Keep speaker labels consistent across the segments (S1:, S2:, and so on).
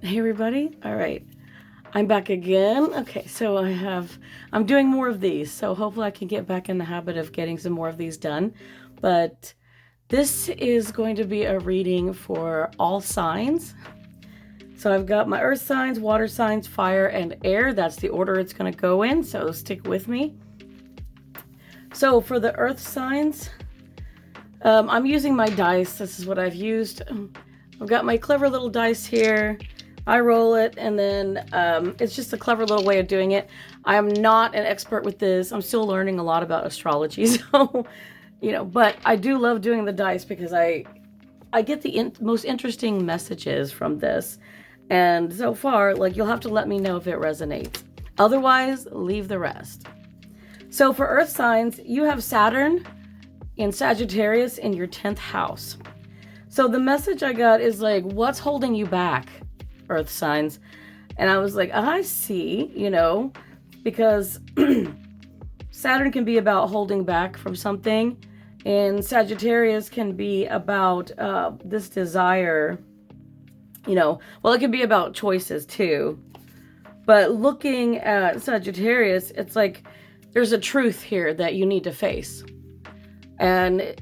S1: Hey everybody. All right. I'm back again. Okay, so I'm doing more of these. So hopefully I can get back in the habit of getting some more of these done. But this is going to be a reading for all signs. So I've got my earth signs, water signs, fire, and air. That's the order it's going to go in. So stick with me. So for the earth signs, I'm using my dice. This is what I've used. I've got my clever little dice here. I roll it, and then it's just a clever little way of doing it. I am not an expert with this. I'm still learning a lot about astrology, so but I do love doing the dice because I get the most interesting messages from this, and so far, like, you'll have to let me know if it resonates. Otherwise, leave the rest. So for Earth signs, you have Saturn in Sagittarius in your 10th house. So the message I got is like, what's holding you back, Earth signs? And I was like, I see, because Saturn can be about holding back from something, and Sagittarius can be about this desire, well, it can be about choices too. But looking at Sagittarius, it's like there's a truth here that you need to face. And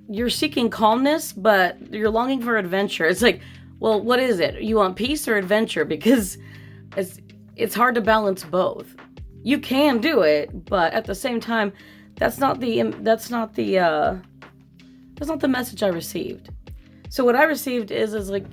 S1: you're seeking calmness, but you're longing for adventure. It's like, well, what is it? You want peace or adventure? Because it's hard to balance both. You can do it, but at the same time, that's not the message I received. So what I received is like,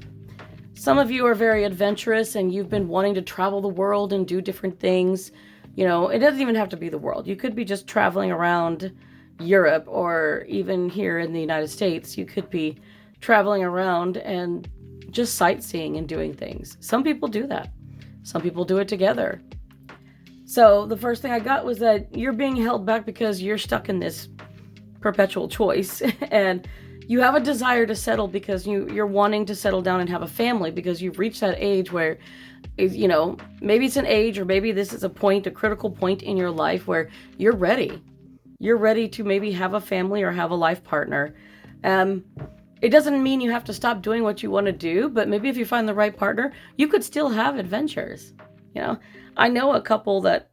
S1: some of you are very adventurous and you've been wanting to travel the world and do different things. It doesn't even have to be the world. You could be just traveling around Europe, or even here in the United States, you could be traveling around and just sightseeing and doing things. Some people do that. Some people do it together. So the first thing I got was that you're being held back because you're stuck in this perpetual choice and you have a desire to settle because you're wanting to settle down and have a family because you've reached that age where, maybe it's an age, or maybe this is a critical point in your life where you're ready. You're ready to maybe have a family or have a life partner. It doesn't mean you have to stop doing what you want to do, but maybe if you find the right partner, you could still have adventures. I know a couple that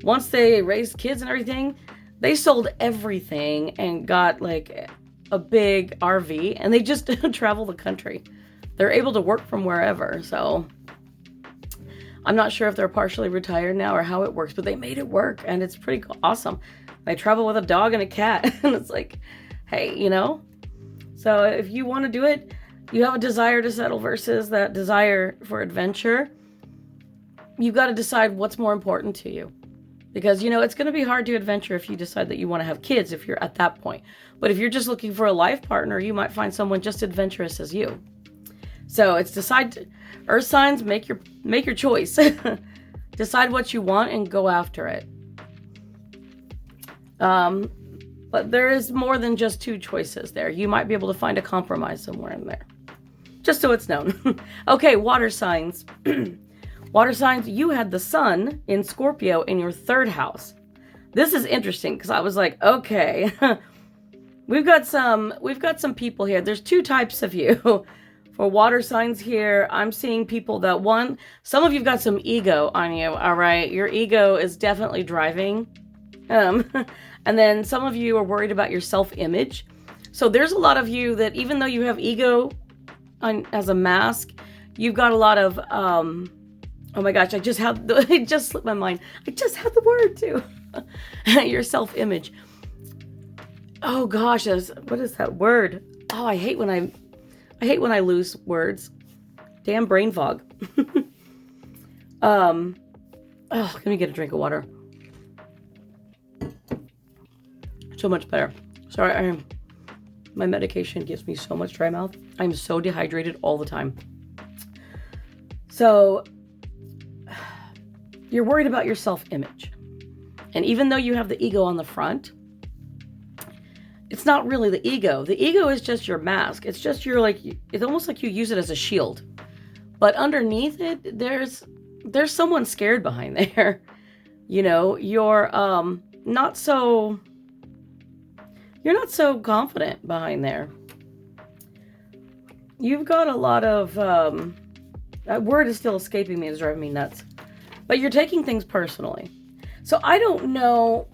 S1: once they raised kids and everything, they sold everything and got like a big RV and they just travel the country. They're able to work from wherever. So I'm not sure if they're partially retired now or how it works, but they made it work and it's pretty awesome. They travel with a dog and a cat and it's like, hey, So if you want to do it, you have a desire to settle versus that desire for adventure. You've got to decide what's more important to you. Because, it's going to be hard to adventure if you decide that you want to have kids if you're at that point. But if you're just looking for a life partner, you might find someone just adventurous as you. So it's Earth signs, make your choice. Decide what you want and go after it. But there is more than just two choices there. You might be able to find a compromise somewhere in there. Just so it's known. Okay, water signs. Water signs, you had the sun in Scorpio in your 3rd house. This is interesting because I was like, okay, we've got some people here. There's 2 types of you. For water signs here, I'm seeing people that some of you've got some ego on you, all right? Your ego is definitely driving. And then some of you are worried about your self-image. So there's a lot of you that even though you have ego as a mask, you've got a lot of, oh my gosh, it just slipped my mind. I just had the word too. Your self-image. Oh gosh, what is that word? Oh, I hate when I lose words. Damn brain fog. Let me get a drink of water. So much better. Sorry, my medication gives me so much dry mouth. I'm so dehydrated all the time. So you're worried about your self-image. And even though you have the ego on the front, it's not really the ego. The ego is just your mask. It's just it's almost like you use it as a shield. But underneath it, there's someone scared behind there. You're not so confident behind there. You've got a lot of That word is still escaping me. It's driving me nuts. But you're taking things personally. So I don't know,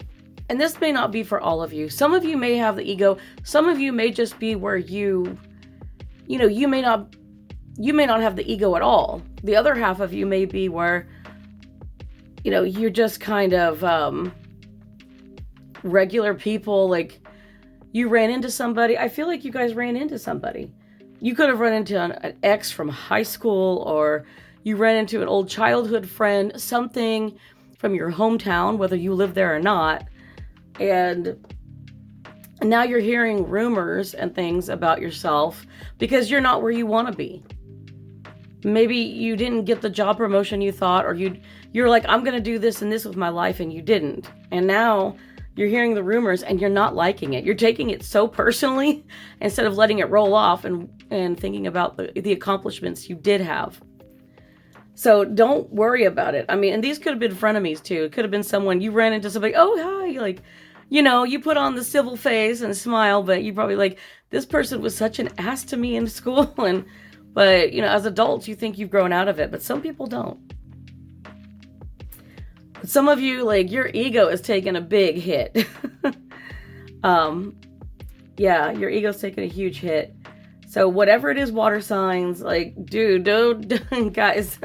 S1: and this may not be for all of you. Some of you may have the ego. Some of you may just be where you may not have the ego at all. The other half of you may be where, you're just kind of regular people. Like, you ran into somebody. I feel like you guys ran into somebody. You could have run into an ex from high school, or you ran into an old childhood friend, something from your hometown, whether you live there or not. And now you're hearing rumors and things about yourself because you're not where you want to be. Maybe you didn't get the job promotion you thought, or you're like, I'm going to do this and this with my life, and you didn't. And now you're hearing the rumors and you're not liking it. You're taking it so personally instead of letting it roll off and thinking about the accomplishments you did have. So don't worry about it. I mean, and these could have been frenemies too. It could have been someone, you ran into somebody, oh, hi, like, you put on the civil face and smile, but you probably like, this person was such an ass to me in school. But as adults, you think you've grown out of it, but some people don't. But some of you, like, your ego is taking a big hit. Yeah, your ego's taking a huge hit. So whatever it is, water signs, like, dude, don't, guys,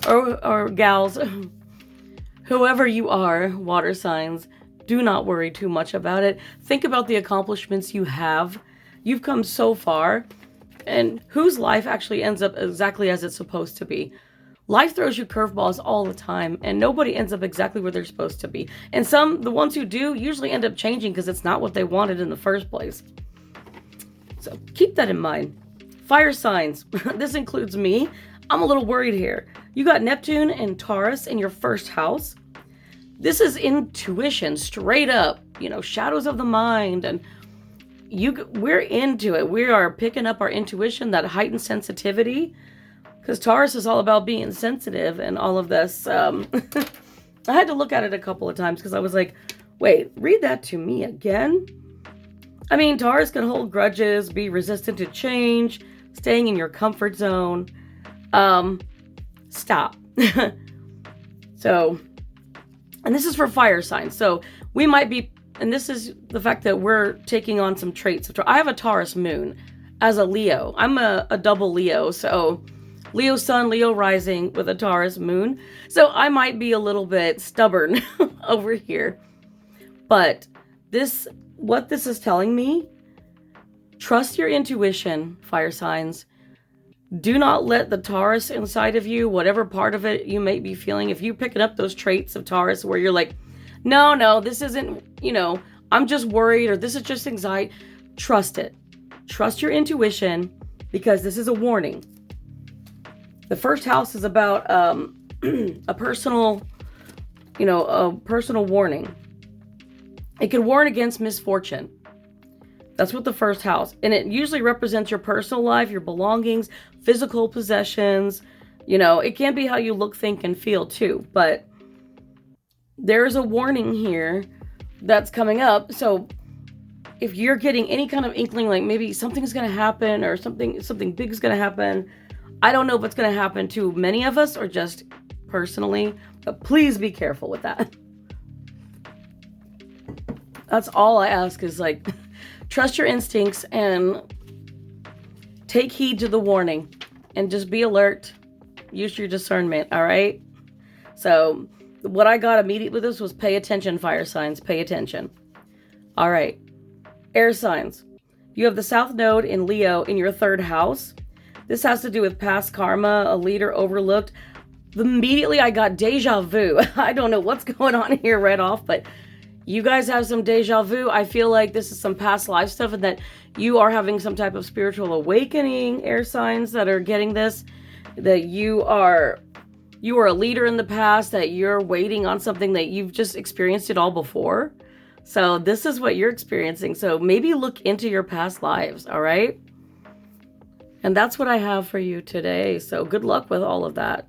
S1: or gals, whoever you are, water signs, do not worry too much about it. Think about the accomplishments you have. You've come so far, and whose life actually ends up exactly as it's supposed to be. Life throws you curveballs all the time, and nobody ends up exactly where they're supposed to be. And the ones who do, usually end up changing because it's not what they wanted in the first place. So keep that in mind. Fire signs. This includes me. I'm a little worried here. You got Neptune and Taurus in your first house. This is intuition, straight up. Shadows of the mind, and we're into it. We are picking up our intuition, that heightened sensitivity, because Taurus is all about being sensitive and all of this. I had to look at it a couple of times because I was like, wait, read that to me again? I mean, Taurus can hold grudges, be resistant to change, staying in your comfort zone. Stop. So, and this is for fire signs. So we might be, and this is the fact that we're taking on some traits. I have a Taurus moon as a Leo. I'm a double Leo. So Leo sun, Leo rising with a Taurus moon. So I might be a little bit stubborn over here. But what this is telling me, trust your intuition, fire signs. Do not let the Taurus inside of you, whatever part of it you may be feeling, if you're picking up those traits of Taurus where you're like, no, this isn't, I'm just worried, or this is just anxiety, trust it. Trust your intuition, because this is a warning. The first house is about a personal warning. It can warn against misfortune. That's what the first house, and it usually represents your personal life, your belongings, physical possessions. It can be how you look, think, and feel too, but there's a warning here that's coming up. So if you're getting any kind of inkling, like maybe something's going to happen, or something big is going to happen, I don't know if it's going to happen to many of us or just personally, but please be careful with that. That's all I ask, is like, trust your instincts and take heed to the warning and just be alert. Use your discernment, all right? So what I got immediately with this was pay attention, fire signs, pay attention. All right. Air signs. You have the South Node in Leo in your third house. This has to do with past karma, a leader overlooked. Immediately I got deja vu. I don't know what's going on here right off, but you guys have some deja vu. I feel like this is some past life stuff, and that you are having some type of spiritual awakening, air signs that are getting this, that you are a leader in the past, that you're waiting on something that you've just experienced it all before. So this is what you're experiencing. So maybe look into your past lives, all right? And that's what I have for you today. So good luck with all of that.